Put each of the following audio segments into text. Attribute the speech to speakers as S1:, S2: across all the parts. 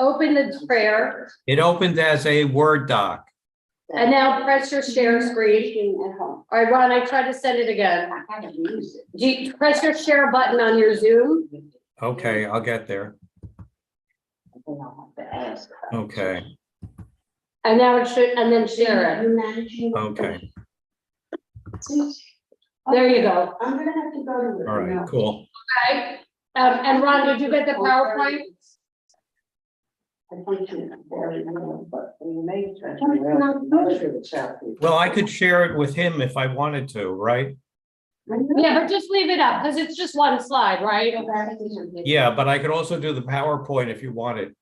S1: open the prayer,
S2: It opened as a Word doc.
S1: and now press your share screen. All right, Ron, I tried to send it again. Do you press your share button on your Zoom?
S2: Okay, I'll get there. Okay,
S1: And now it should, and then share it.
S2: okay,
S1: There you go.
S3: I'm gonna have to go to it.
S2: all right, cool.
S1: Okay. And Ron, did you get the PowerPoint?
S2: Well, I could share it with him if I wanted to, right?
S1: Yeah, but just leave it up because it's just one slide, right?
S2: Yeah, but I could also do the PowerPoint if you wanted.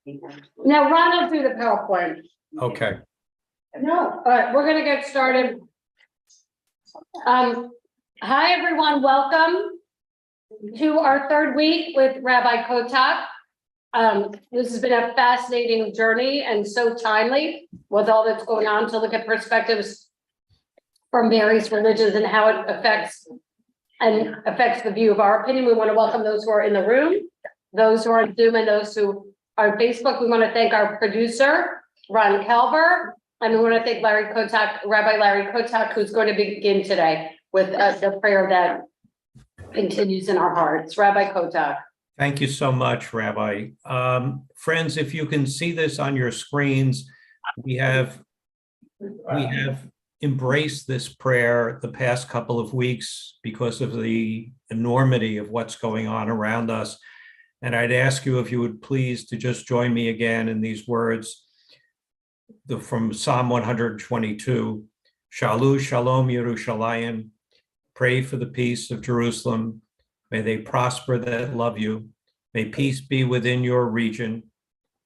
S1: Now Ron will do the PowerPoint.
S2: Okay,
S1: No. All right, we're gonna get started. Hi, everyone. Welcome to our third week with Rabbi Kotak. This has been a fascinating journey and so timely with all that's going on to look at perspectives from various religions and how it affects the view of our opinion. We want to welcome those who are in the room, those who are on Zoom, and those who are on Facebook. We want to thank our producer, Ron Kelber, and we want to thank Larry Kotak, Rabbi Larry Kotak, who's going to begin today with the prayer that continues in our hearts. Rabbi Kotak.
S2: thank you so much, Rabbi. Friends, if you can see this on your screens, we have embraced this prayer the past couple of weeks because of the enormity of what's going on around us. And I'd ask you if you would please to just join me again in these words from Psalm 122, Shalu Shalom Yerushalayim, pray for the peace of Jerusalem. May they prosper that love you. May peace be within your region.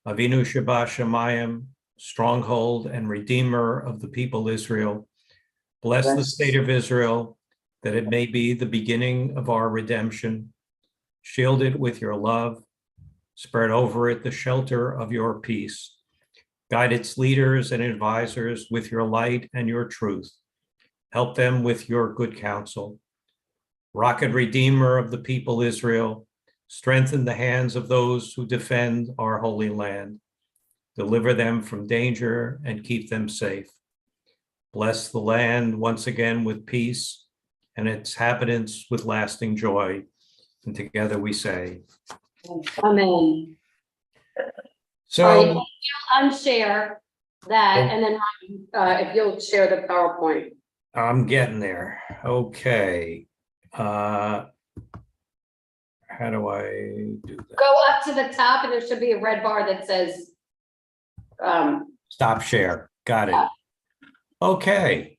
S2: Avinu Sheba Shemayim, stronghold and redeemer of the people Israel. Bless the state of Israel, that it may be the beginning of our redemption. Shield it with your love. Spread over it the shelter of your peace. Guide its leaders and advisors with your light and your truth. Help them with your good counsel. Rock and redeemer of the people Israel, strengthen the hands of those who defend our holy land. Deliver them from danger and keep them safe. Bless the land once again with peace and its inhabitants with lasting joy. And together we say,
S1: Amen.
S2: so
S1: All right, you'll unshare that, and then if you'll share the PowerPoint.
S2: I'm getting there. Okay. How do I do that?
S1: Go up to the top and there should be a red bar that says
S2: Stop share. Got it. Okay.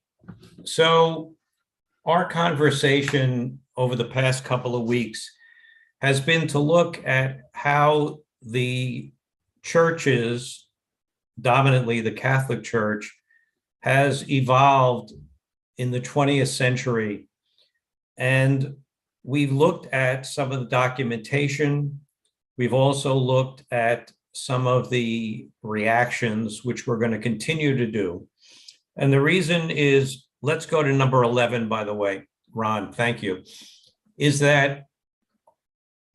S2: So our conversation over the past couple of weeks has been to look at how the churches, dominantly the Catholic Church, has evolved in the 20th century. And we've looked at some of the documentation. We've also looked at some of the reactions, which we're going to continue to do. And the reason is, let's go to number 11, by the way, Ron, thank you, is that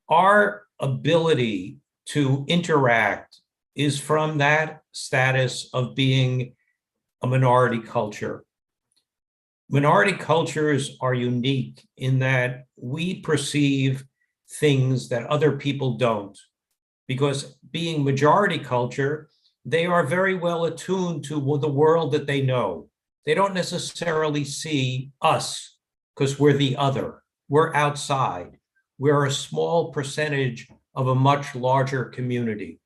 S2: our ability to interact is from that status of being a minority culture. Minority cultures are unique in that we perceive things that other people don't, because being majority culture, they are very well attuned to the world that they know. They don't necessarily see us because we're the other. We're outside. We're a small percentage of a much larger community.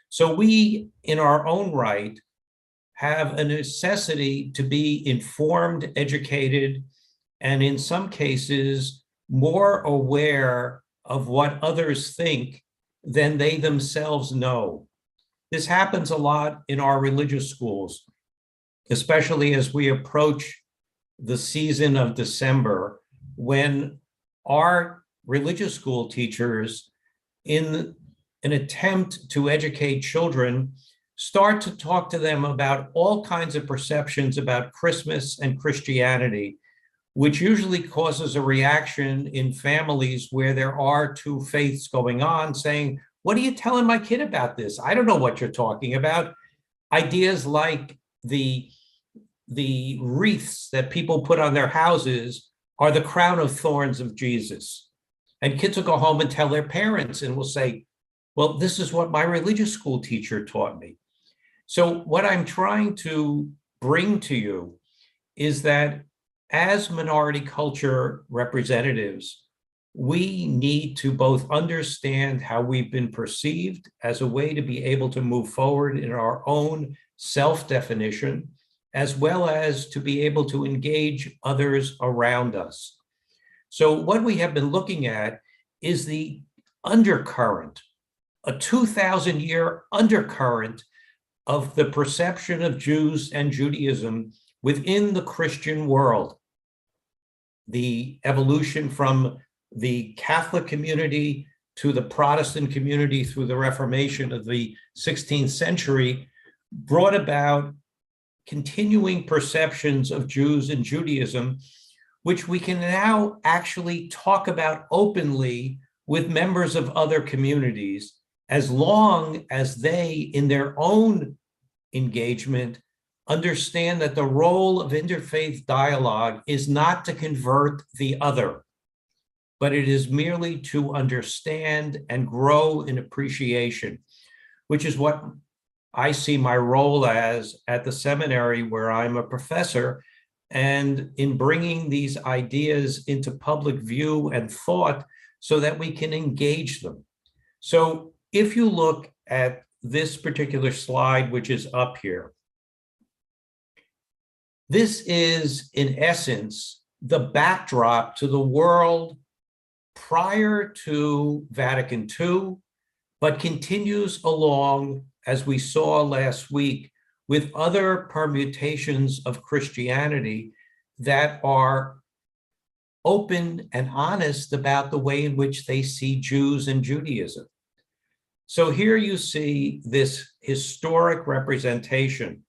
S2: So we, in our own right, have a necessity to be informed, educated, and in some cases, more aware of what others think than they themselves know. This happens a lot in our religious schools, especially as we approach the season of December, when our religious school teachers, in an attempt to educate children, start to talk to them about all kinds of perceptions about Christmas and Christianity, which usually causes a reaction in families where there are two faiths going on, saying, What are you telling my kid about this? I don't know what you're talking about. Ideas like the wreaths that people put on their houses are the crown of thorns of Jesus. And kids will go home and tell their parents and will say, well, this is what my religious school teacher taught me. So what I'm trying to bring to you is that as minority culture representatives, we need to both understand how we've been perceived as a way to be able to move forward in our own self-definition, as well as to be able to engage others around us. So what we have been looking at is the undercurrent, a 2,000-year undercurrent of the perception of Jews and Judaism within the Christian world. The evolution from the Catholic community to the Protestant community through the Reformation of the 16th century brought about continuing perceptions of Jews and Judaism, which we can now actually talk about openly with members of other communities, as long as they, in their own engagement, understand that the role of interfaith dialogue is not to convert the other, but it is merely to understand and grow in appreciation, which is what I see my role as at the seminary, where I'm a professor, and in bringing these ideas into public view and thought so that we can engage them. So if you look at this particular slide, which is up here, this is, in essence, the backdrop to the world prior to Vatican II, but continues along, as we saw last week, with other permutations of Christianity that are open and honest about the way in which they see Jews and Judaism. So here you see this historic representation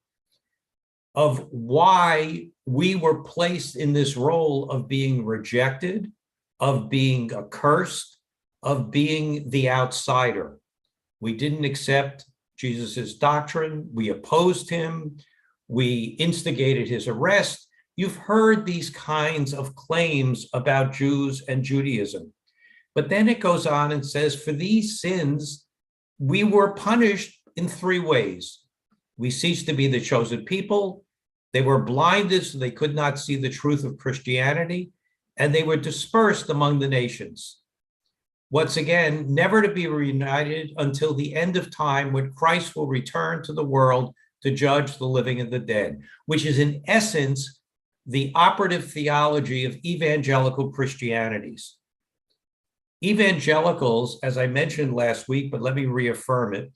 S2: of why we were placed in this role of being rejected, of being accursed, of being the outsider. We didn't accept Jesus's doctrine. We opposed him. We instigated his arrest. You've heard these kinds of claims about Jews and Judaism. But then it goes on and says, for these sins, we were punished in three ways. We ceased to be the chosen people. They were blinded, so they could not see the truth of Christianity, and they were dispersed among the nations. Once again, never to be reunited until the end of time, when Christ will return to the world to judge the living and the dead, which is in essence the operative theology of evangelical Christianities. Evangelicals, as I mentioned last week, but let me reaffirm it,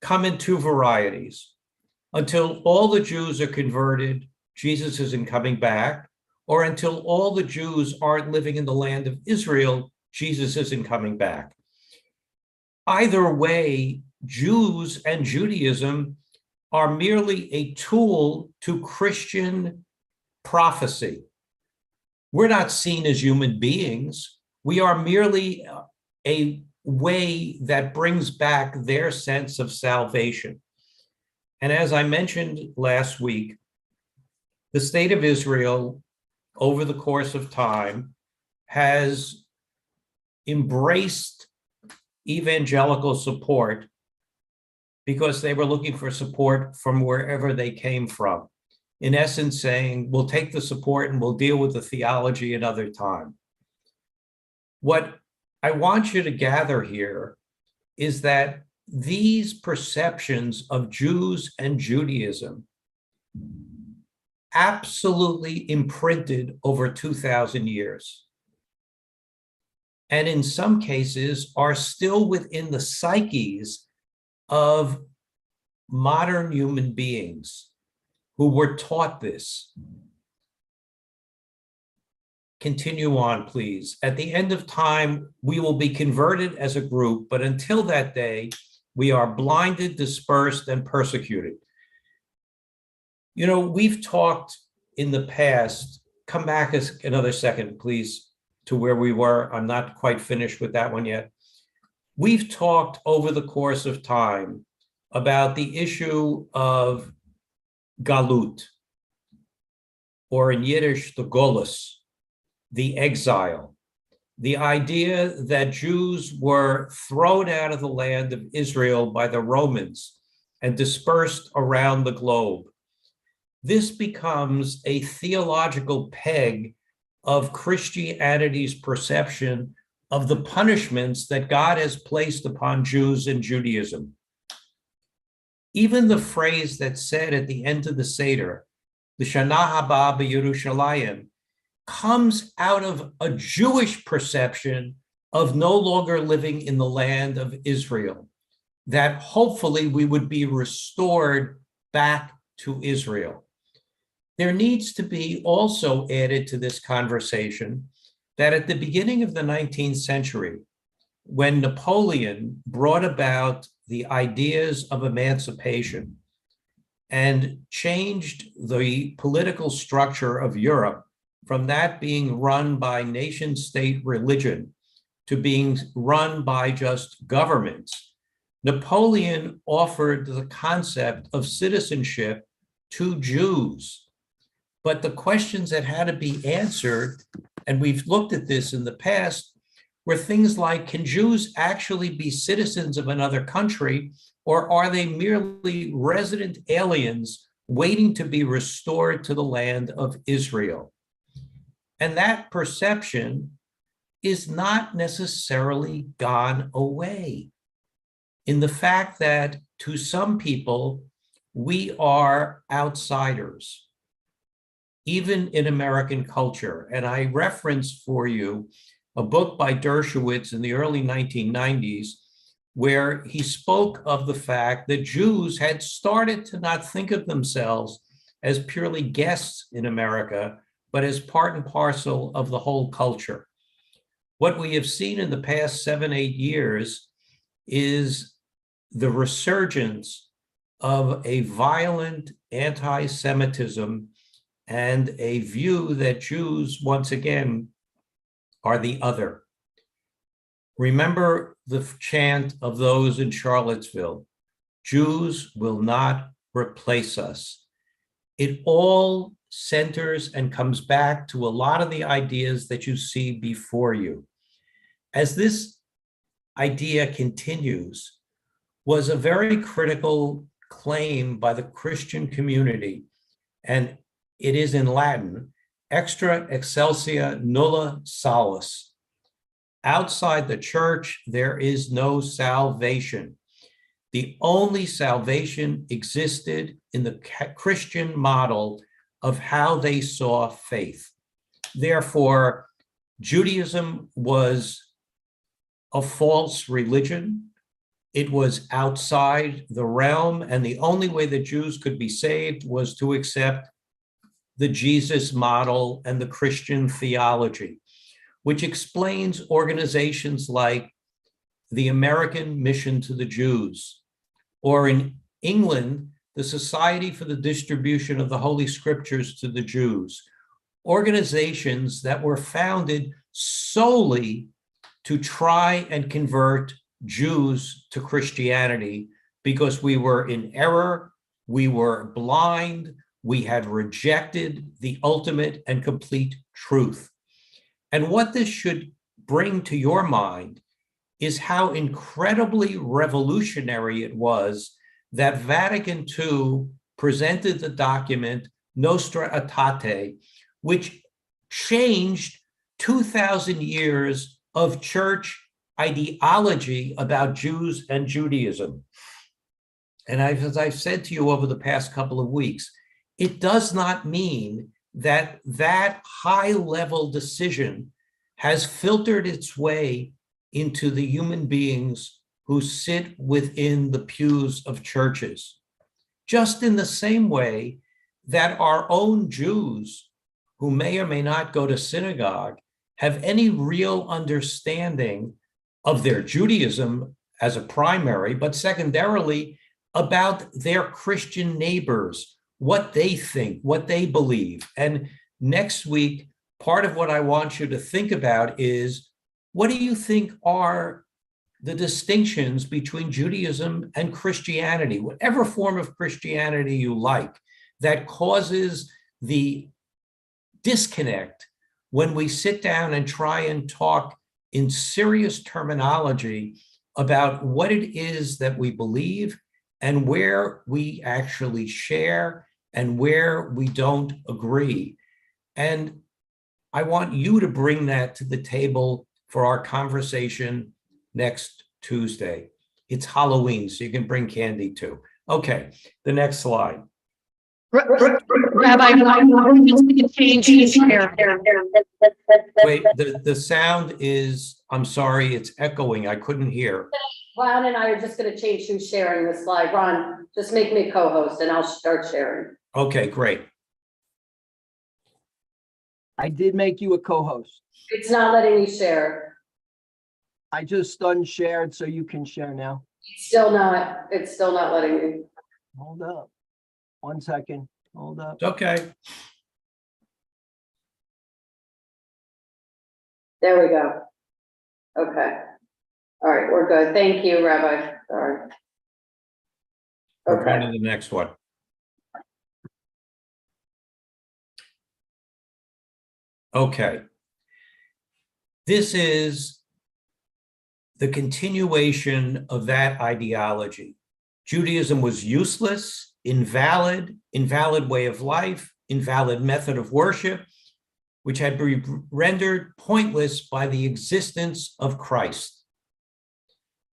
S2: come in two varieties. Until all the Jews are converted, Jesus isn't coming back, or until all the Jews aren't living in the land of Israel, Jesus isn't coming back. Either way, Jews and Judaism are merely a tool to Christian prophecy. We're not seen as human beings. We are merely a way that brings back their sense of salvation. And as I mentioned last week, the state of Israel, over the course of time, has embraced evangelical support because they were looking for support from wherever they came from. In essence, saying, we'll take the support and we'll deal with the theology another time. What I want you to gather here is that these perceptions of Jews and Judaism absolutely imprinted over 2,000 years. And in some cases are still within the psyches of modern human beings who were taught this. Continue on, please. At the end of time, we will be converted as a group, but until that day, we are blinded, dispersed, and persecuted. You know, we've talked in the past, come back another second, please, to where we were. I'm not quite finished with that one yet. we've talked over the course of time about the issue of galut, or in Yiddish, the golus, the exile, the idea that Jews were thrown out of the land of Israel by the Romans and dispersed around the globe. This becomes a theological peg of Christianity's perception of the punishments that God has placed upon Jews in Judaism. Even the phrase that's said at the end of the Seder, the Shana Haba b'Yerushalayim, comes out of a Jewish perception of no longer living in the land of Israel, that hopefully we would be restored back to Israel. There needs to be also added to this conversation that at the beginning of the 19th century, when Napoleon brought about the ideas of emancipation and changed the political structure of Europe from that being run by nation-state religion to being run by just governments, Napoleon offered the concept of citizenship to Jews. But the questions that had to be answered, and we've looked at this in the past, were things like, can Jews actually be citizens of another country, or are they merely resident aliens waiting to be restored to the land of Israel? And that perception is not necessarily gone away in the fact that to some people, we are outsiders, even in American culture. And I reference for you a book by Dershowitz in the early 1990s, where he spoke of the fact that Jews had started to not think of themselves as purely guests in America, but as part and parcel of the whole culture. What we have seen in the past 7-8 years is the resurgence of a violent anti-Semitism and a view that Jews, once again, are the other. Remember the chant of those in Charlottesville, Jews will not replace us. It all centers and comes back to a lot of the ideas that you see before you. As this idea continues, was a very critical claim by the Christian community, and it is in Latin, extra excelsia nulla salus. Outside the church, there is no salvation. The only salvation existed in the Christian model of how they saw faith. Therefore, Judaism was a false religion. It was outside the realm, and the only way that Jews could be saved was to accept the Jesus model and the Christian theology, which explains organizations like the American Mission to the Jews, or in England, the Society for the Distribution of the Holy Scriptures to the Jews, organizations that were founded solely to try and convert Jews to Christianity because we were in error, we were blind, we had rejected the ultimate and complete truth. And what this should bring to your mind is how incredibly revolutionary it was that Vatican II presented the document Nostra Aetate, which changed 2,000 years of church ideology about Jews and Judaism. And as I've said to you over the past couple of weeks, it does not mean that that high-level decision has filtered its way into the human beings who sit within the pews of churches. Just in the same way that our own Jews, who may or may not go to synagogue, have any real understanding of their Judaism as a primary, but secondarily about their Christian neighbors, what they think, what they believe. And next week, part of what I want you to think about is, what do you think are the distinctions between Judaism and Christianity, whatever form of Christianity you like, that causes the disconnect when we sit down and try and talk in serious terminology about what it is that we believe and where we actually share and where we don't agree. And I want you to bring that to the table for our conversation next Tuesday. It's Halloween, so you can bring candy too. Okay, the next slide.
S1: Rabbi, I'm just going to change his hair.
S2: Wait, the sound is, I'm sorry, it's echoing. I couldn't hear.
S1: Ron and I are just going to change who's sharing the slide. Ron, just make me co-host and I'll start sharing.
S2: Okay, great.
S3: I did make you a co-host.
S1: It's not letting me share.
S3: I just unshared so you can share now.
S1: It's still not letting me.
S3: Hold up. 1 second. Hold up.
S2: It's okay.
S1: There we go. Okay. All right, we're good. Thank you, Rabbi. Sorry.
S2: We're going
S1: Okay.
S2: to the next one. Okay. This is the continuation of that ideology. Judaism was useless, invalid way of life, invalid method of worship, which had been rendered pointless by the existence of Christ.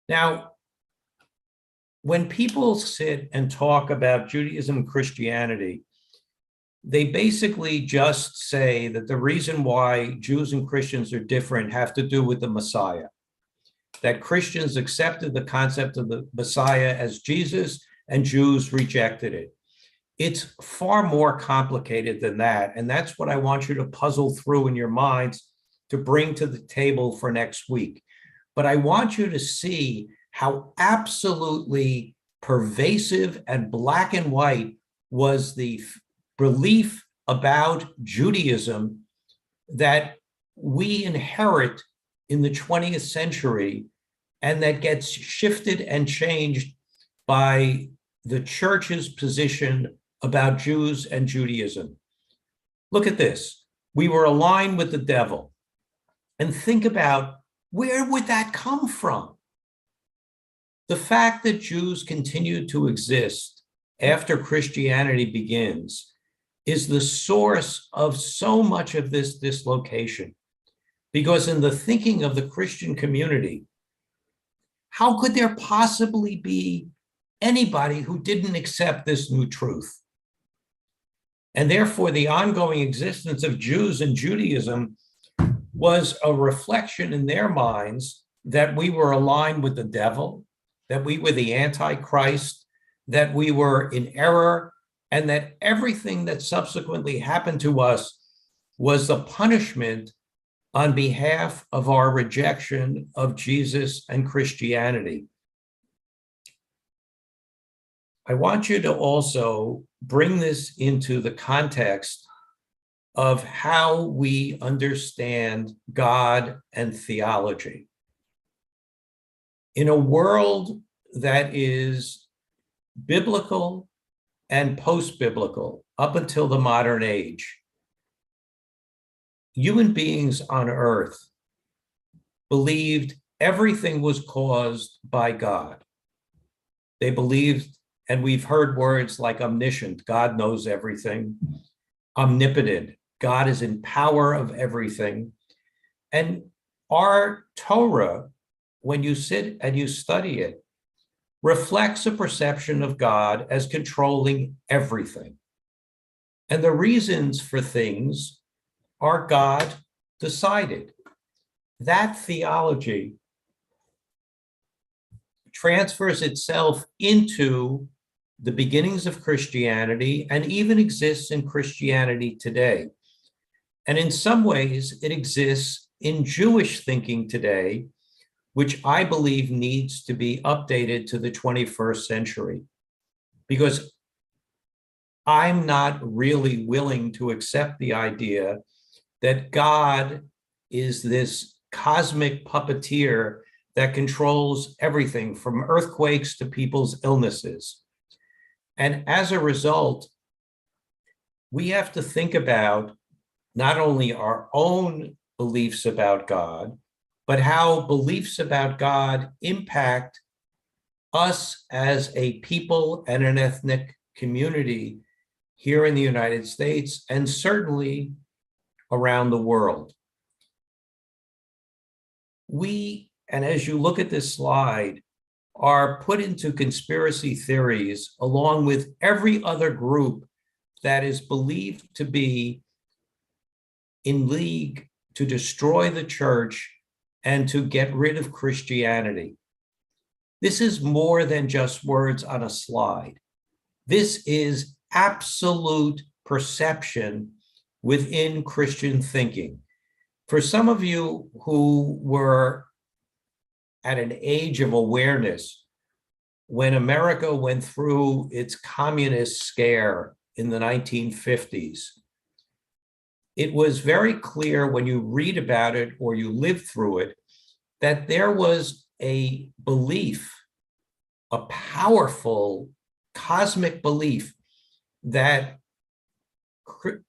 S2: Now, when people sit and talk about Judaism and Christianity, they basically just say that the reason why Jews and Christians are different have to do with the Messiah, that Christians accepted the concept of the Messiah as Jesus and Jews rejected it. It's far more complicated than that. And that's what I want you to puzzle through in your minds to bring to the table for next week. But I want you to see how absolutely pervasive and black and white was the belief about Judaism that we inherit in the 20th century and that gets shifted and changed by the church's position about Jews and Judaism. Look at this. We were aligned with the devil. And think about, where would that come from? The fact that Jews continue to exist after Christianity begins is the source of so much of this dislocation. Because in the thinking of the Christian community, how could there possibly be anybody who didn't accept this new truth? And therefore, the ongoing existence of Jews and Judaism was a reflection in their minds that we were aligned with the devil, that we were the Antichrist, that we were in error, and that everything that subsequently happened to us was the punishment on behalf of our rejection of Jesus and Christianity. I want you to also bring this into the context of how we understand God and theology. In a world that is biblical and post-biblical up until the modern age, human beings on earth believed everything was caused by God. They believed, and we've heard words like omniscient, God knows everything, omnipotent, God is in power of everything. And our Torah, when you sit and you study it, reflects a perception of God as controlling everything. And the reasons for things are God decided. That theology transfers itself into the beginnings of Christianity and even exists in Christianity today. And in some ways, it exists in Jewish thinking today, which I believe needs to be updated to the 21st century. Because I'm not really willing to accept the idea that God is this cosmic puppeteer that controls everything from earthquakes to people's illnesses. And as a result, we have to think about not only our own beliefs about God, but how beliefs about God impact us as a people and an ethnic community here in the United States and certainly around the world. We, and as you look at this slide, are put into conspiracy theories along with every other group that is believed to be in league to destroy the church and to get rid of Christianity. This is more than just words on a slide. This is absolute perception within Christian thinking. For some of you who were at an age of awareness when America went through its communist scare in the 1950s, it was very clear when you read about it or you live through it that there was a belief, a powerful cosmic belief that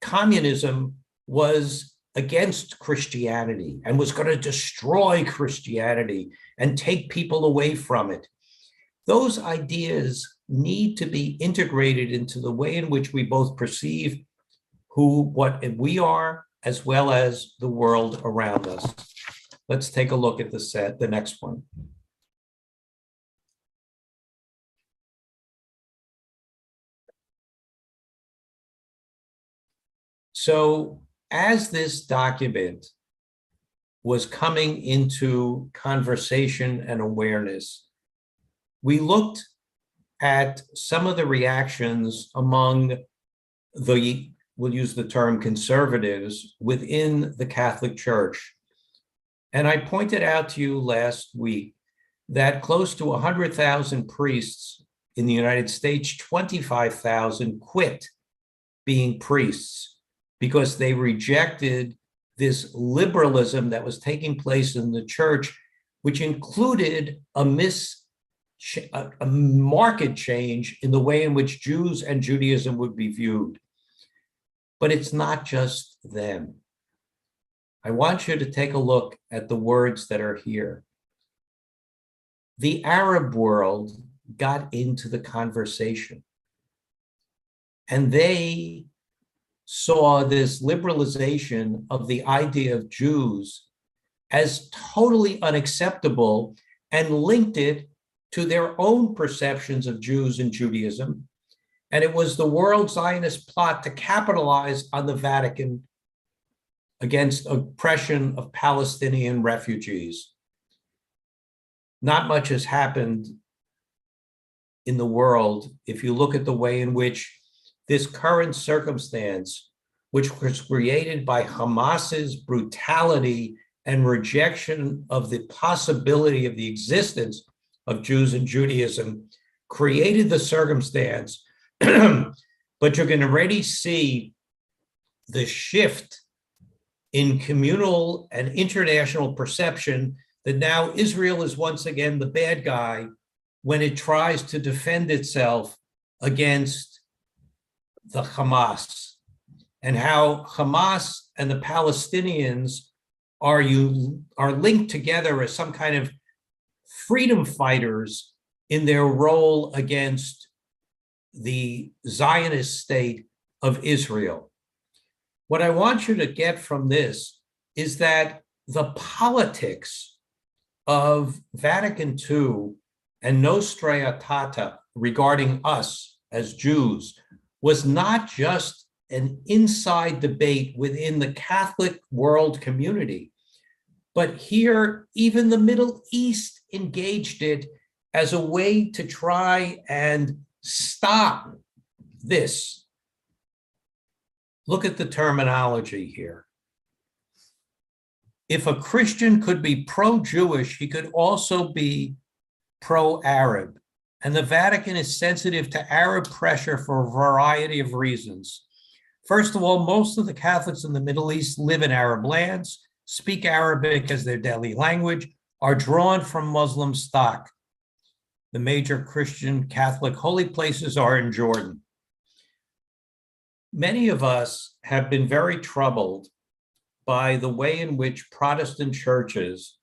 S2: communism was against Christianity and was going to destroy Christianity and take people away from it. Those ideas need to be integrated into the way in which we both perceive what we are, as well as the world around us. Let's take a look at the next one. So as this document was coming into conversation and awareness, we looked at some of the reactions among we'll use the term conservatives within the Catholic Church. And I pointed out to you last week that close to 100,000 priests in the United States, 25,000 quit being priests because they rejected this liberalism that was taking place in the church, which included a market change in the way in which Jews and Judaism would be viewed. But it's not just them. I want you to take a look at the words that are here. The Arab world got into the conversation, and they saw this liberalization of the idea of Jews as totally unacceptable and linked it to their own perceptions of Jews and Judaism. And it was the world Zionist plot to capitalize on the Vatican against oppression of Palestinian refugees. Not much has happened in the world if you look at the way in which this current circumstance, which was created by Hamas's brutality and rejection of the possibility of the existence of Jews and Judaism, created the circumstance. But you can already see the shift in communal and international perception that now Israel is once again the bad guy when it tries to defend itself against the Hamas, and how Hamas and the Palestinians are linked together as some kind of freedom fighters in their role against the Zionist state of Israel. What I want you to get from this is that the politics of Vatican II and Nostra Aetate regarding us as Jews was not just an inside debate within the Catholic world community, but here even the Middle East engaged it as a way to try and stop this. Look at the terminology here. If a Christian could be pro-Jewish, he could also be pro-Arab. And the Vatican is sensitive to Arab pressure for a variety of reasons. First of all, most of the Catholics in the Middle East live in Arab lands, speak Arabic as their daily language, are drawn from Muslim stock. The major Christian Catholic holy places are in Jordan. Many of us have been very troubled by the way in which Protestant churches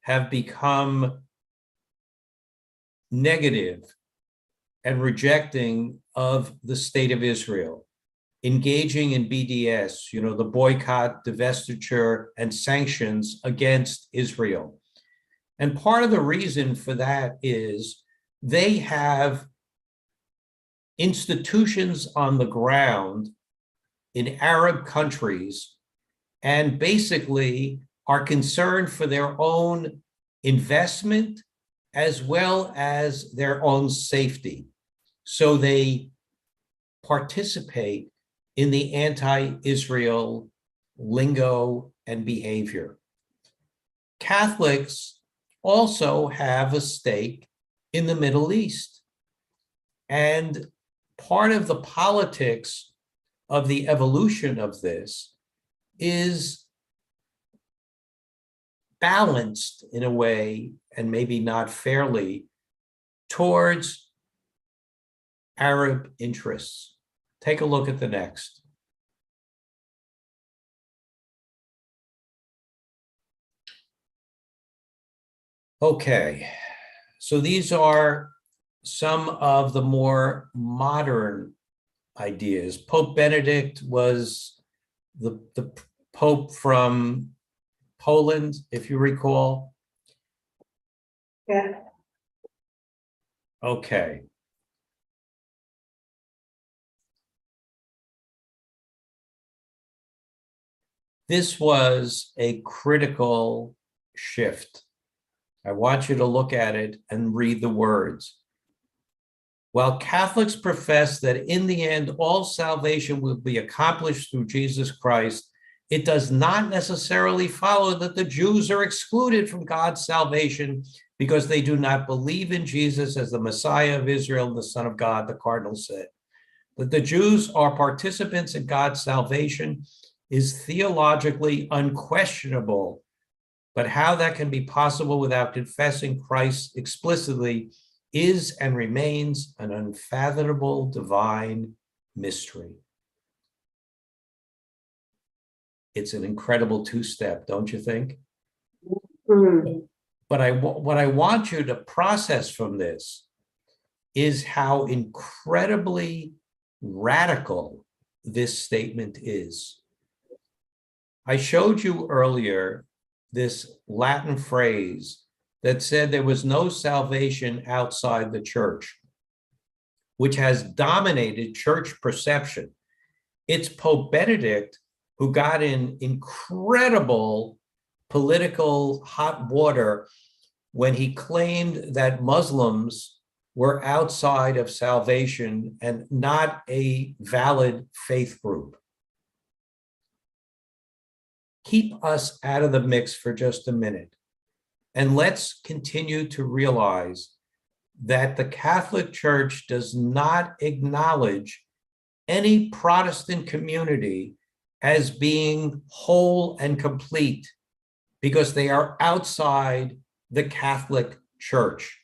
S2: have become negative and rejecting of the state of Israel, engaging in BDS, the boycott, divestiture, and sanctions against Israel. And part of the reason for that is they have institutions on the ground in Arab countries and basically are concerned for their own investment as well as their own safety. So they participate in the anti-Israel lingo and behavior. Catholics also have a stake in the Middle East. And part of the politics of the evolution of this is balanced in a way, and maybe not fairly, towards Arab interests. Take a look at the next. Okay, so these are some of the more modern ideas. Pope Benedict was the Pope from Poland, if you recall.
S1: Yeah.
S2: Okay. This was a critical shift. I want you to look at it and read the words. While Catholics profess that in the end, all salvation will be accomplished through Jesus Christ, it does not necessarily follow that the Jews are excluded from God's salvation because they do not believe in Jesus as the Messiah of Israel, the Son of God, the Cardinal said. That the Jews are participants in God's salvation is theologically unquestionable, but how that can be possible without confessing Christ explicitly is and remains an unfathomable divine mystery. It's an incredible two-step, don't you think?
S1: Mm-hmm.
S2: But what I want you to process from this is how incredibly radical this statement is. I showed you earlier this Latin phrase that said there was no salvation outside the church, which has dominated church perception. It's Pope Benedict who got in incredible political hot water when he claimed that Muslims were outside of salvation and not a valid faith group. Keep us out of the mix for just a minute. And let's continue to realize that the Catholic Church does not acknowledge any Protestant community as being whole and complete because they are outside the Catholic Church.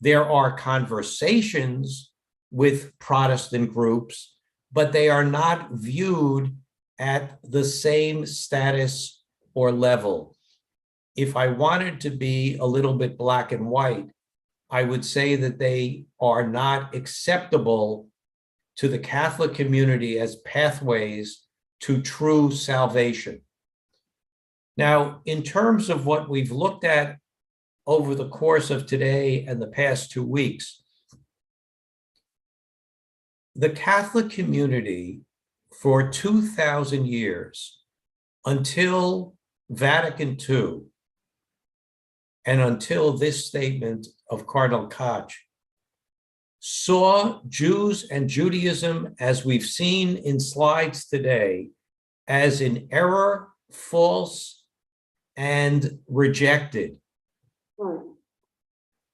S2: There are conversations with Protestant groups, but they are not viewed at the same status or level. If I wanted to be a little bit black and white, I would say that they are not acceptable to the Catholic community as pathways to true salvation. Now, in terms of what we've looked at over the course of today and the past 2 weeks, the Catholic community for 2,000 years, until Vatican II, and until this statement of Cardinal Koch, saw Jews and Judaism, as we've seen in slides today, as in error, false, and rejected.
S1: Right.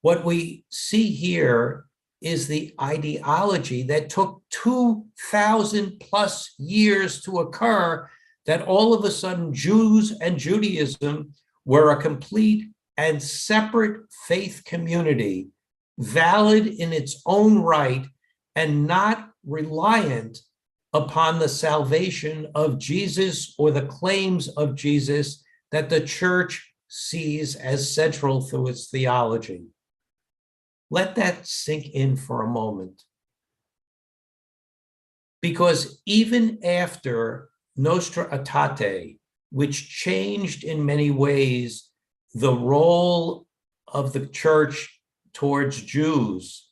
S2: What we see here is the ideology that took 2,000 plus years to occur, that all of a sudden Jews and Judaism were a complete and separate faith community, valid in its own right and not reliant upon the salvation of Jesus or the claims of Jesus that the church sees as central through its theology. Let that sink in for a moment. Because even after Nostra Aetate, which changed in many ways the role of the church towards Jews,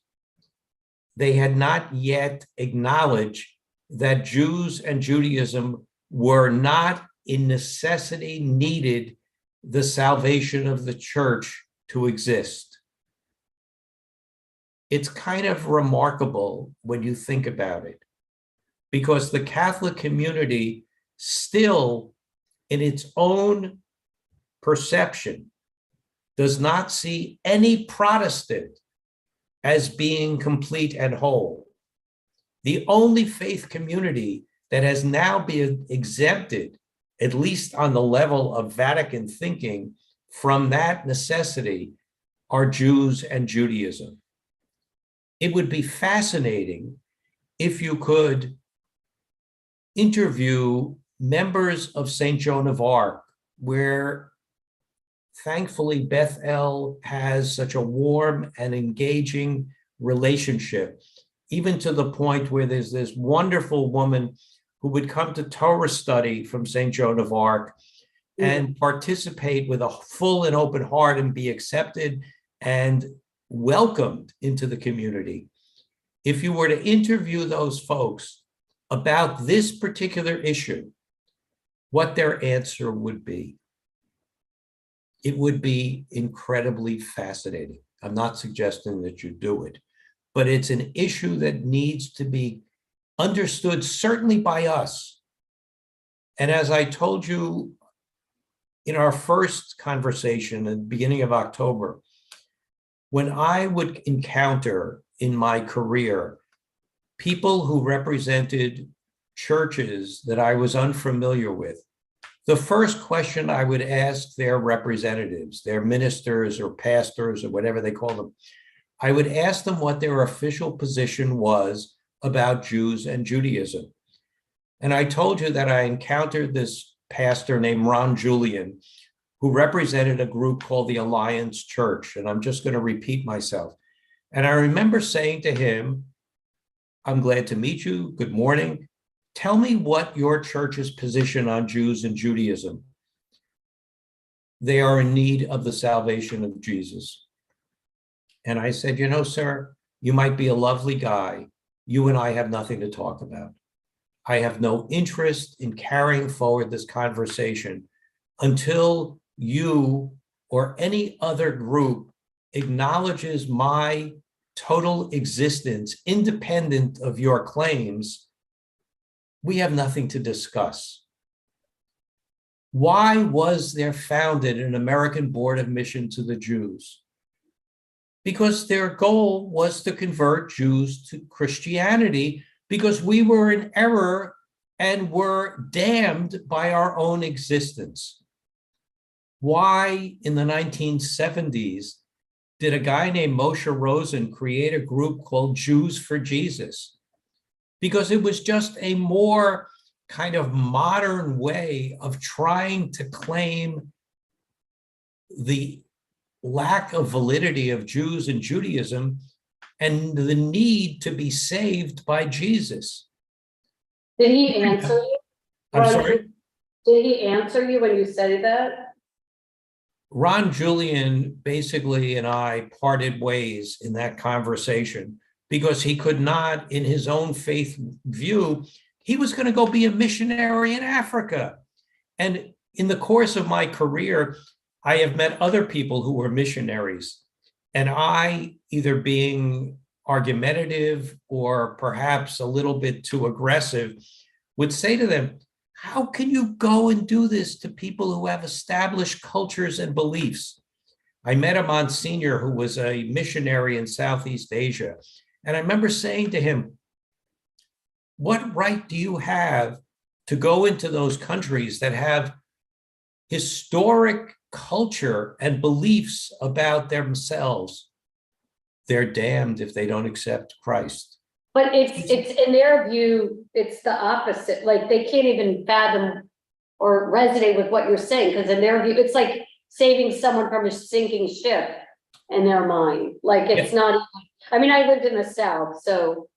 S2: they had not yet acknowledged that Jews and Judaism were not in necessity needed the salvation of the church to exist. It's kind of remarkable when you think about it, because the Catholic community still, in its own perception, does not see any Protestant as being complete and whole. The only faith community that has now been exempted, at least on the level of Vatican thinking, from that necessity are Jews and Judaism. It would be fascinating if you could interview members of St. Joan of Arc, where thankfully Beth El has such a warm and engaging relationship, even to the point where there's this wonderful woman who would come to Torah study from St. Joan of Arc and participate with a full and open heart and be accepted and welcomed into the community. If you were to interview those folks about this particular issue, what their answer would be, it would be incredibly fascinating. I'm not suggesting that you do it, but it's an issue that needs to be understood, certainly by us. And as I told you in our first conversation at the beginning of October, when I would encounter in my career people who represented churches that I was unfamiliar with, the first question I would ask their representatives, their ministers or pastors or whatever they call them, I would ask them what their official position was about Jews and Judaism. And I told you that I encountered this pastor named Ron Julian, who represented a group called the Alliance Church. And I'm just going to repeat myself. And I remember saying to him, I'm glad to meet you. Good morning. Tell me what your church's position on Jews and Judaism. They are in need of the salvation of Jesus. And I said, you know, sir, you might be a lovely guy. You and I have nothing to talk about. I have no interest in carrying forward this conversation until you or any other group acknowledges my total existence independent of your claims. We have nothing to discuss. Why was there founded an American Board of Mission to the Jews? Because their goal was to convert Jews to Christianity, because we were in error and were damned by our own existence. Why in the 1970s did a guy named Moshe Rosen create a group called Jews for Jesus? Because it was just a more kind of modern way of trying to claim the lack of validity of Jews and Judaism and the need to be saved by Jesus.
S1: Did he answer you?
S2: I'm sorry?
S1: Did he answer you when you said that?
S2: Ron Julian basically and I parted ways in that conversation because he could not, in his own faith view, he was going to go be a missionary in Africa. And in the course of my career, I have met other people who were missionaries. And I, either being argumentative or perhaps a little bit too aggressive, would say to them, how can you go and do this to people who have established cultures and beliefs? I met a Monsignor who was a missionary in Southeast Asia. And I remember saying to him, what right do you have to go into those countries that have historic culture and beliefs about themselves, they're damned if they don't accept Christ.
S1: But it's in their view, it's the opposite, like they can't even fathom or resonate with what you're saying, because in their view, it's like saving someone from a sinking ship in their mind, like it's not, I mean, I lived in the South, so.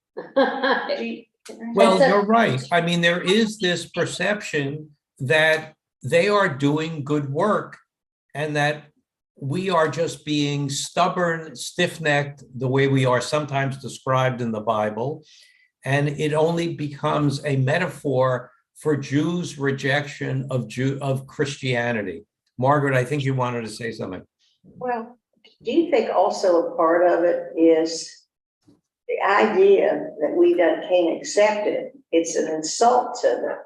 S2: Well, you're right. I mean, there is this perception that they are doing good work and that we are just being stubborn, stiff-necked, the way we are sometimes described in the Bible. And it only becomes a metaphor for Jews' rejection of Christianity. Margaret, I think you wanted to say something.
S4: Well, do you think also a part of it is the idea that we can't accept it? It's an insult to them,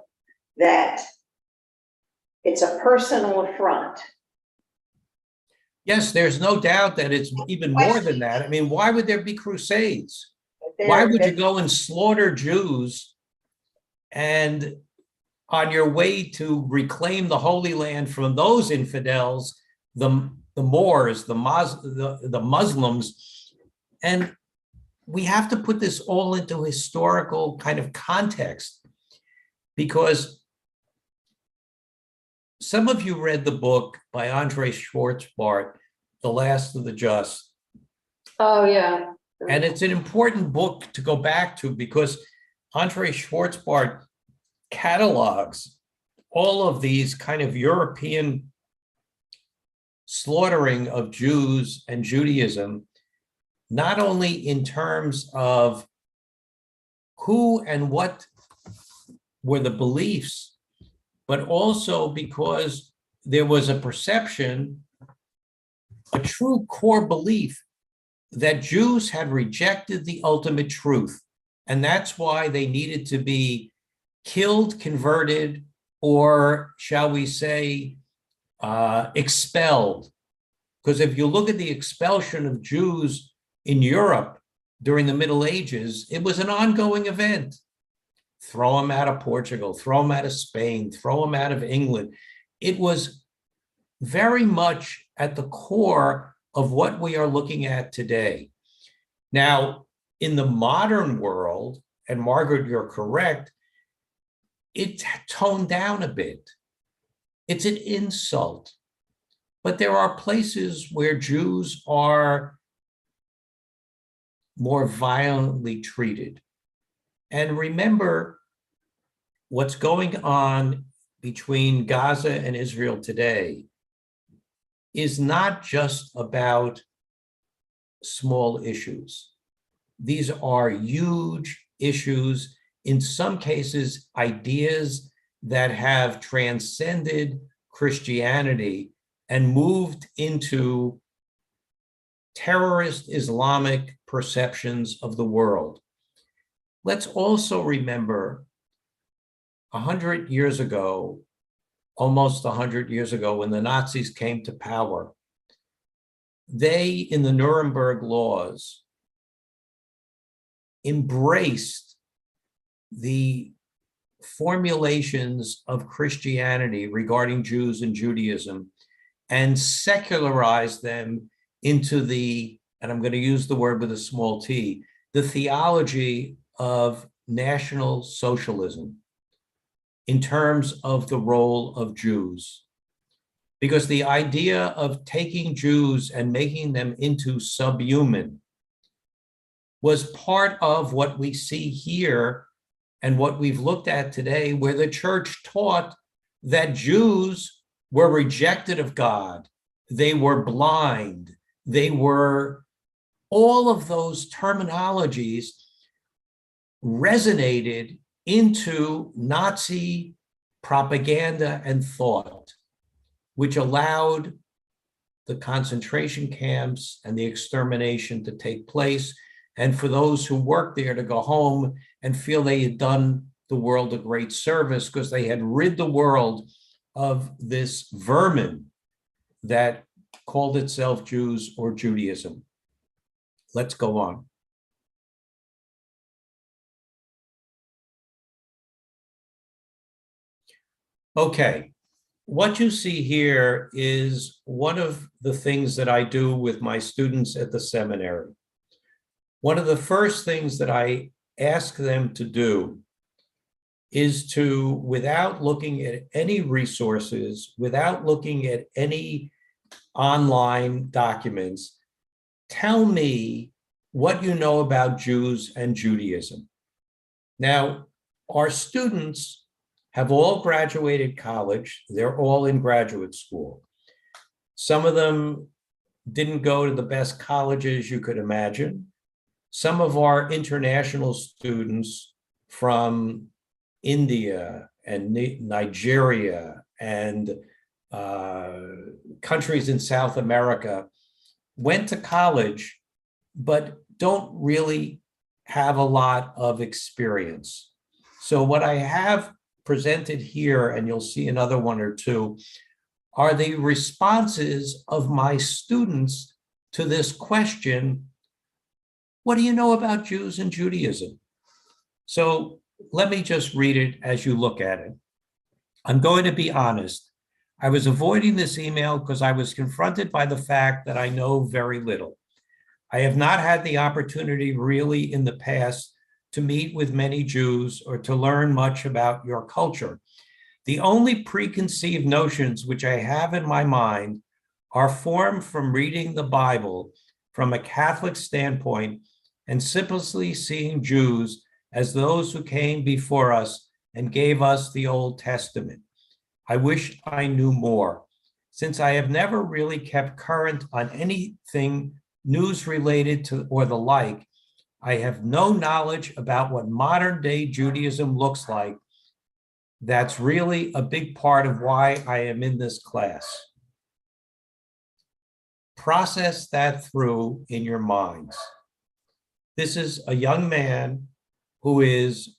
S4: that it's a personal affront.
S2: Yes, there's no doubt that it's even more than that. I mean, why would there be crusades? Why would you go and slaughter Jews and on your way to reclaim the Holy Land from those infidels, the Moors, the Muslims? And we have to put this all into historical kind of context, because some of you read the book by Andre Schwartzbart, The Last of the Just.
S1: Oh, yeah.
S2: And it's an important book to go back to because Andre Schwartzbart catalogs all of these kind of European slaughtering of Jews and Judaism, not only in terms of who and what were the beliefs, but also because there was a perception, a true core belief, that Jews had rejected the ultimate truth. And that's why they needed to be killed, converted, or shall we say, expelled. Because if you look at the expulsion of Jews in Europe during the Middle Ages, it was an ongoing event. Throw them out of Portugal, throw them out of Spain, throw them out of England. It was very much at the core of what we are looking at today. Now, in the modern world, and Margaret, you're correct, it's toned down a bit. It's an insult. But there are places where Jews are more violently treated. And remember, what's going on between Gaza and Israel today is not just about small issues. These are huge issues, in some cases, ideas that have transcended Christianity and moved into terrorist Islamic perceptions of the world. Let's also remember 100 years ago, almost 100 years ago, when the Nazis came to power, they, in the Nuremberg laws, embraced the formulations of Christianity regarding Jews and Judaism and secularized them into the, and I'm going to use the word with a small t, the theology of National Socialism in terms of the role of Jews. Because the idea of taking Jews and making them into subhuman was part of what we see here and what we've looked at today, where the church taught that Jews were rejected of God, they were blind, they were, all of those terminologies resonated into Nazi propaganda and thought, which allowed the concentration camps and the extermination to take place, and for those who worked there to go home and feel they had done the world a great service because they had rid the world of this vermin that called itself Jews or Judaism. Let's go on. Okay, what you see here is one of the things that I do with my students at the seminary. One of the first things that I ask them to do is to, without looking at any resources, without looking at any online documents, tell me what you know about Jews and Judaism. Now, our students have all graduated college. They're all in graduate school. Some of them didn't go to the best colleges you could imagine. Some of our international students from India and Nigeria and countries in South America went to college, but don't really have a lot of experience. So what I have presented here, and you'll see another one or two, are the responses of my students to this question, what do you know about Jews and Judaism? So let me just read it as you look at it. I'm going to be honest. I was avoiding this email because I was confronted by the fact that I know very little. I have not had the opportunity really in the past to meet with many Jews or to learn much about your culture. The only preconceived notions which I have in my mind are formed from reading the Bible from a Catholic standpoint and simply seeing Jews as those who came before us and gave us the Old Testament. I wish I knew more. Since I have never really kept current on anything news related to or the like, I have no knowledge about what modern day Judaism looks like. That's really a big part of why I am in this class. Process that through in your minds. This is a young man who is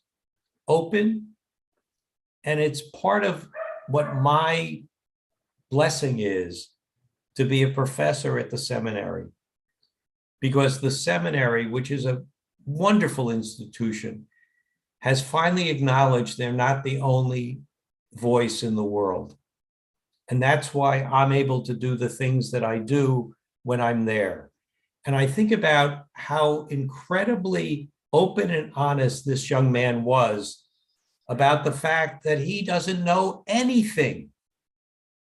S2: open, and it's part of what my blessing is to be a professor at the seminary. Because the seminary, which is a wonderful institution, has finally acknowledged they're not the only voice in the world. And that's why I'm able to do the things that I do when I'm there. And I think about how incredibly open and honest this young man was about the fact that he doesn't know anything.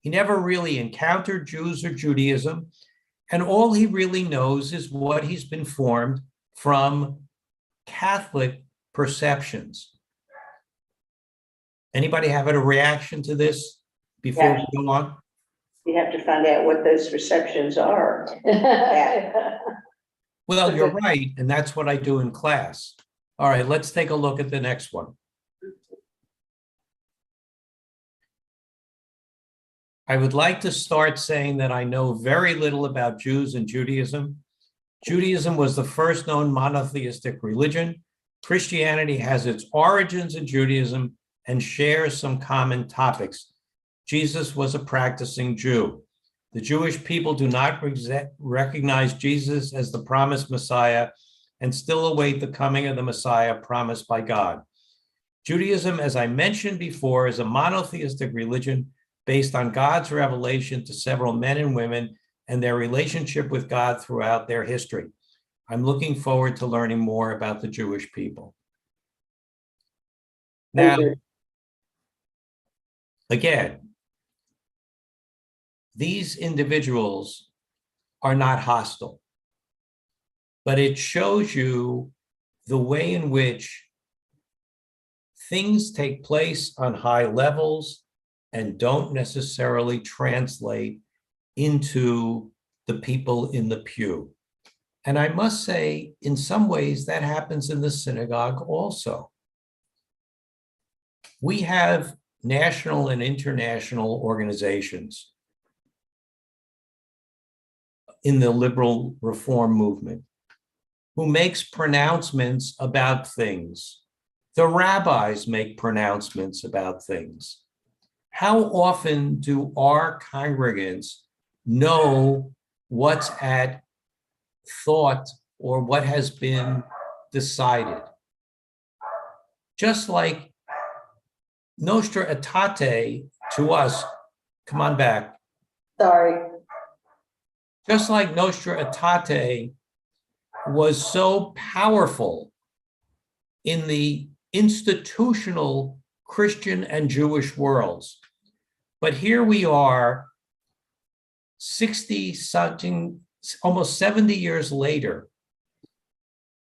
S2: He never really encountered Jews or Judaism. And all he really knows is what he's been formed from Catholic perceptions. Anybody have a reaction to this before we go on?
S4: You have to find out what those perceptions are. Yeah.
S2: Well, you're right, and that's what I do in class. All right, let's take a look at the next one. I would like to start saying that I know very little about Jews and Judaism. Judaism was the first known monotheistic religion. Christianity has its origins in Judaism and shares some common topics. Jesus was a practicing Jew. The Jewish people do not recognize Jesus as the promised Messiah and still await the coming of the Messiah promised by God. Judaism, as I mentioned before, is a monotheistic religion based on God's revelation to several men and women and their relationship with God throughout their history. I'm looking forward to learning more about the Jewish people. Now, again, these individuals are not hostile, but it shows you the way in which things take place on high levels and don't necessarily translate into the people in the pew. And I must say, in some ways, that happens in the synagogue also. We have national and international organizations in the liberal reform movement who makes pronouncements about things. The rabbis make pronouncements about things. How often do our congregants know what's at thought or what has been decided? Just like Nostra Aetate to us Come on back.
S4: Sorry.
S2: Just like Nostra Aetate was so powerful in the institutional Christian and Jewish worlds. But here we are, 60 something, almost 70 years later,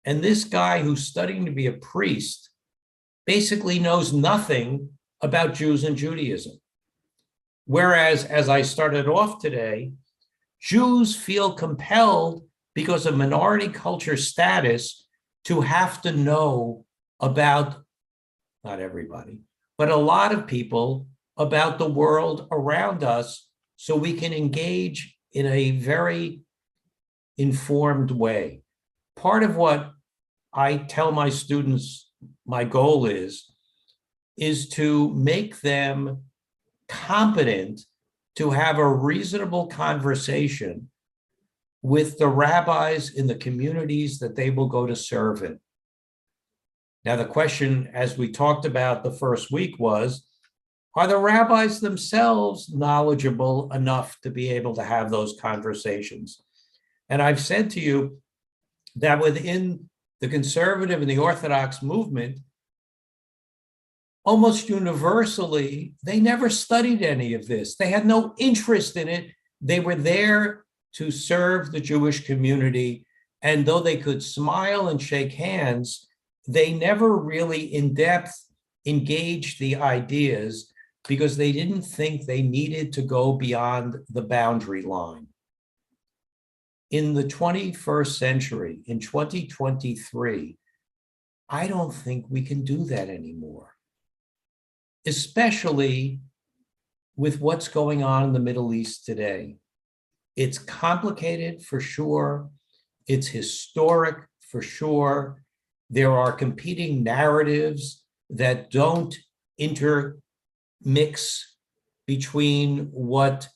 S2: and this guy who's studying to be a priest basically knows nothing about Jews and Judaism. Whereas, as I started off today, Jews feel compelled because of minority culture status to have to know about, not everybody, but a lot of people about the world around us so we can engage in a very informed way. Part of what I tell my students my goal is to make them competent to have a reasonable conversation with the rabbis in the communities that they will go to serve in. Now, the question, as we talked about the first week, was, are the rabbis themselves knowledgeable enough to be able to have those conversations? And I've said to you that within the conservative and the Orthodox movement, almost universally, they never studied any of this. They had no interest in it. They were there to serve the Jewish community. And though they could smile and shake hands, they never really in depth engaged the ideas because they didn't think they needed to go beyond the boundary line. In the 21st century, in 2023, I don't think we can do that anymore, especially with what's going on in the Middle East today. It's complicated for sure. It's historic for sure. There are competing narratives that don't intermix between what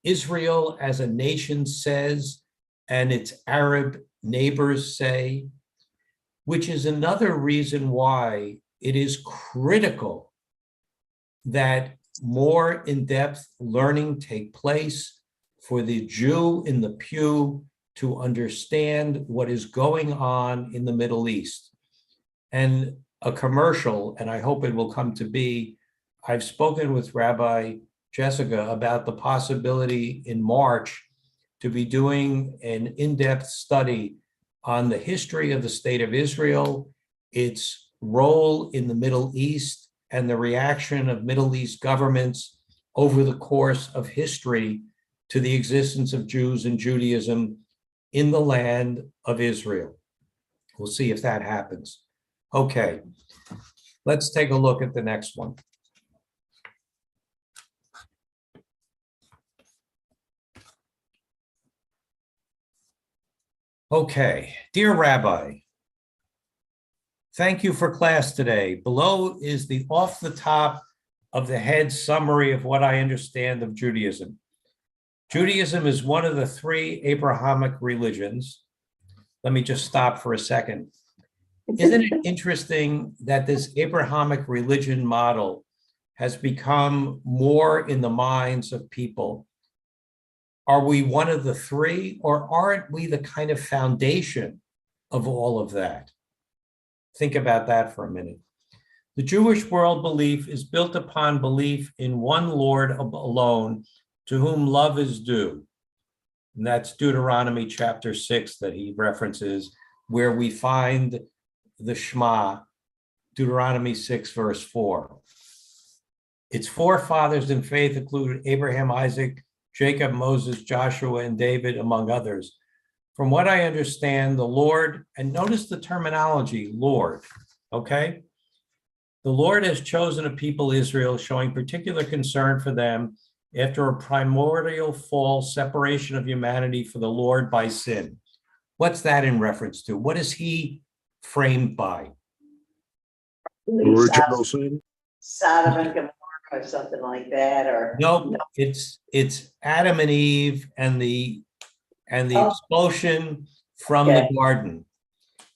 S2: Israel as a nation says and its Arab neighbors say, which is another reason why it is critical that more in-depth learning take place for the Jew in the pew to understand what is going on in the Middle East. And a commercial, and I hope it will come to be, I've spoken with Rabbi Jessica about the possibility in March to be doing an in-depth study on the history of the state of Israel, its role in the Middle East, and the reaction of Middle East governments over the course of history to the existence of Jews and Judaism in the land of Israel. We'll see if that happens. Okay, let's take a look at the next one. Okay, dear Rabbi, thank you for class today. Below is the off the top of the head summary of what I understand of Judaism. Judaism is one of the three Abrahamic religions. Let me just stop for a second. Isn't it interesting that this Abrahamic religion model has become more in the minds of people? Are we one of the three, or aren't we the kind of foundation of all of that? Think about that for a minute. The Jewish world belief is built upon belief in one Lord alone, to whom love is due. And that's Deuteronomy chapter 6 that he references, where we find the Shema, Deuteronomy 6, verse 4. Its forefathers in faith included Abraham, Isaac, Jacob, Moses, Joshua, and David, among others. From what I understand, the Lord, and notice the terminology, Lord, okay? The Lord has chosen a people, Israel, showing particular concern for them after a primordial fall, separation of humanity for the Lord by sin. What's that in reference to? What is he framed by?
S5: Original sin.
S4: Sodom and Gomorrah or something like that, or.
S2: Nope, it's Adam and Eve and the expulsion from the garden.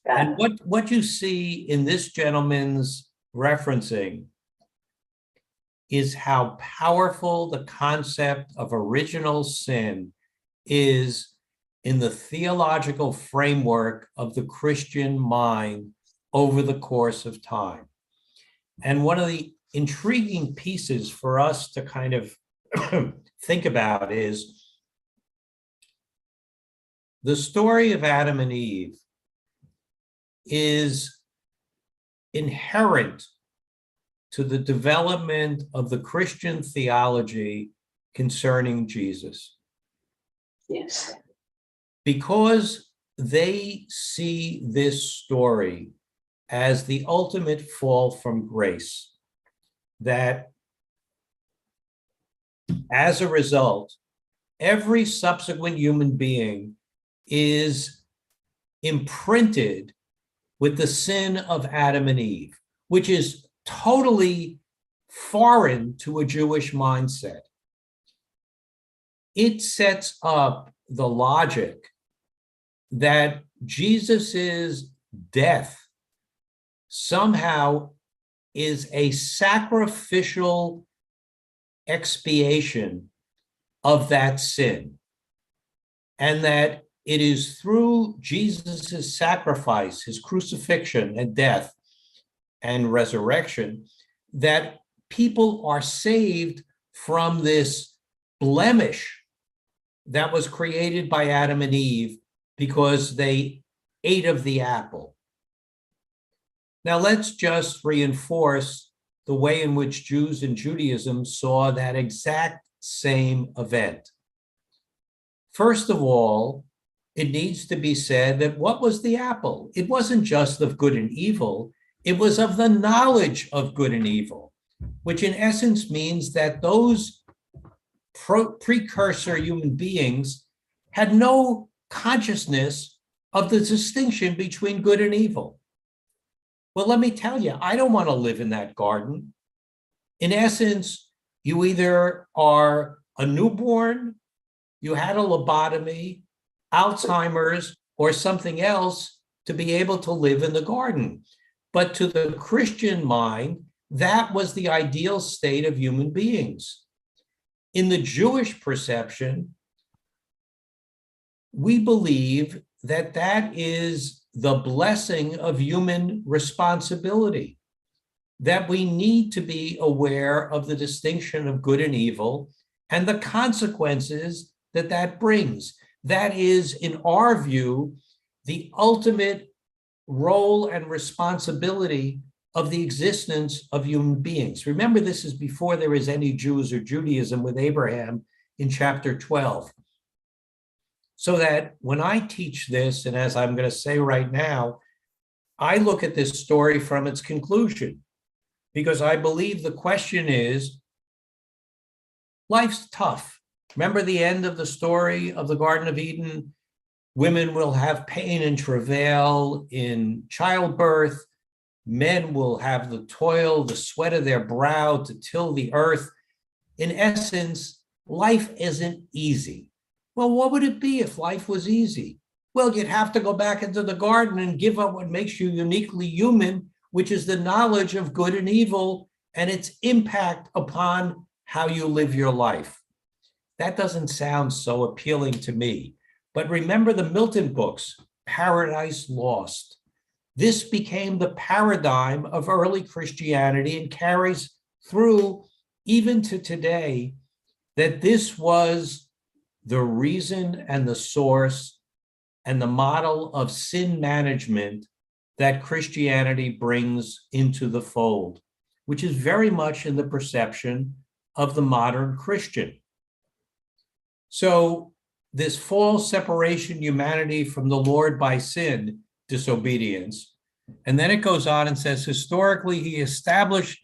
S2: And what you see in this gentleman's referencing is how powerful the concept of original sin is in the theological framework of the Christian mind over the course of time. And one of the intriguing pieces for us to kind of think about is the story of Adam and Eve is inherent to the development of the Christian theology concerning Jesus.
S4: Yes.
S2: Because they see this story as the ultimate fall from grace, that as a result, every subsequent human being is imprinted with the sin of Adam and Eve, which is totally foreign to a Jewish mindset. It sets up the logic that Jesus's death somehow is a sacrificial expiation of that sin, and that it is through Jesus's sacrifice, his crucifixion and death and resurrection, that people are saved from this blemish that was created by Adam and Eve because they ate of the apple. Now, let's just reinforce the way in which Jews and Judaism saw that exact same event. First of all, it needs to be said that what was the apple? It wasn't just of good and evil, it was of the knowledge of good and evil, which in essence means that those precursor human beings had no consciousness of the distinction between good and evil. Well, let me tell you, I don't want to live in that garden. In essence, you either are a newborn, you had a lobotomy, Alzheimer's, or something else to be able to live in the garden. But to the Christian mind, that was the ideal state of human beings. In the Jewish perception, we believe that that is the blessing of human responsibility, that we need to be aware of the distinction of good and evil and the consequences that that brings. That is, in our view, the ultimate role and responsibility of the existence of human beings. Remember, this is before there is any Jews or Judaism with Abraham in chapter 12. So that when I teach this, and as I'm going to say right now, I look at this story from its conclusion, because I believe the question is, life's tough. Remember the end of the story of the Garden of Eden? Women will have pain and travail in childbirth. Men will have the toil, the sweat of their brow to till the earth. In essence, life isn't easy. Well, what would it be if life was easy? Well, you'd have to go back into the garden and give up what makes you uniquely human, which is the knowledge of good and evil and its impact upon how you live your life. That doesn't sound so appealing to me. But remember the Milton books, Paradise Lost. This became the paradigm of early Christianity and carries through even to today, that this was the reason and the source and the model of sin management that Christianity brings into the fold, which is very much in the perception of the modern Christian. So this false separation humanity from the Lord by sin, disobedience, and then it goes on and says, historically, he established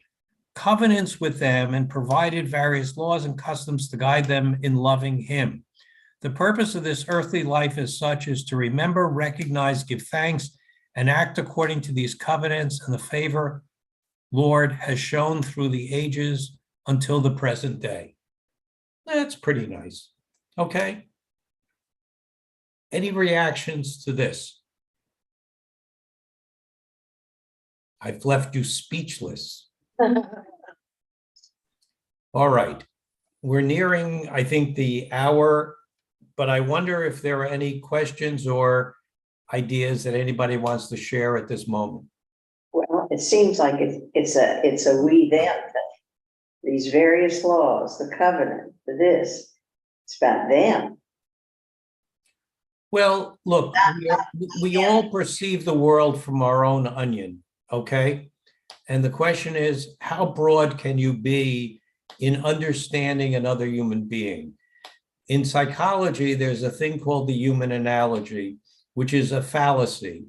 S2: covenants with them and provided various laws and customs to guide them in loving him. The purpose of this earthly life as such is to remember, recognize, give thanks, and act according to these covenants and the favor Lord has shown through the ages until the present day. That's pretty nice. Okay. Any reactions to this? I've left you speechless. All right. We're nearing, I think, the hour, but I wonder if there are any questions or ideas that anybody wants to share at this moment.
S4: Well, it seems like it's a we them thing. These various laws, the covenant, this, it's about them.
S2: Well, look, we all perceive the world from our own onion, okay? And the question is, how broad can you be in understanding another human being? In psychology, there's a thing called the human analogy, which is a fallacy,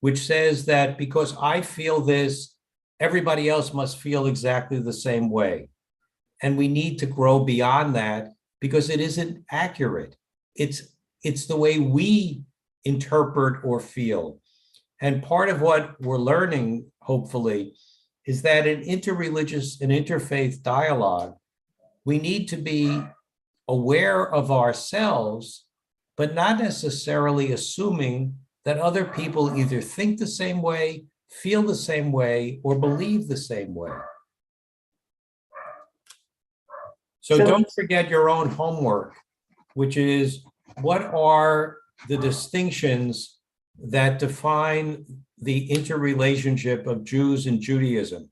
S2: which says that because I feel this, everybody else must feel exactly the same way. And we need to grow beyond that because it isn't accurate. It's the way we interpret or feel. And part of what we're learning, hopefully, is that in interreligious and interfaith dialogue, we need to be aware of ourselves, but not necessarily assuming that other people either think the same way, feel the same way, or believe the same way. So don't forget your own homework, which is what are the distinctions that define the interrelationship of Jews and Judaism,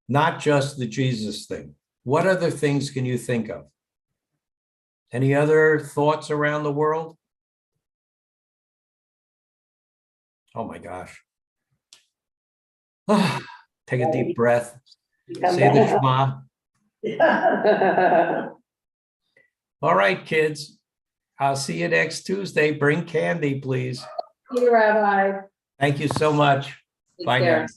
S2: not just the Jesus thing. What other things can you think of? Any other thoughts around the world? Oh my gosh. Take a deep breath. Say the Shema. All right, kids. I'll see you next Tuesday. Bring candy, please.
S1: Thank you, Rabbi.
S2: Thank you so much.
S1: Take
S2: Bye
S1: care.
S2: now.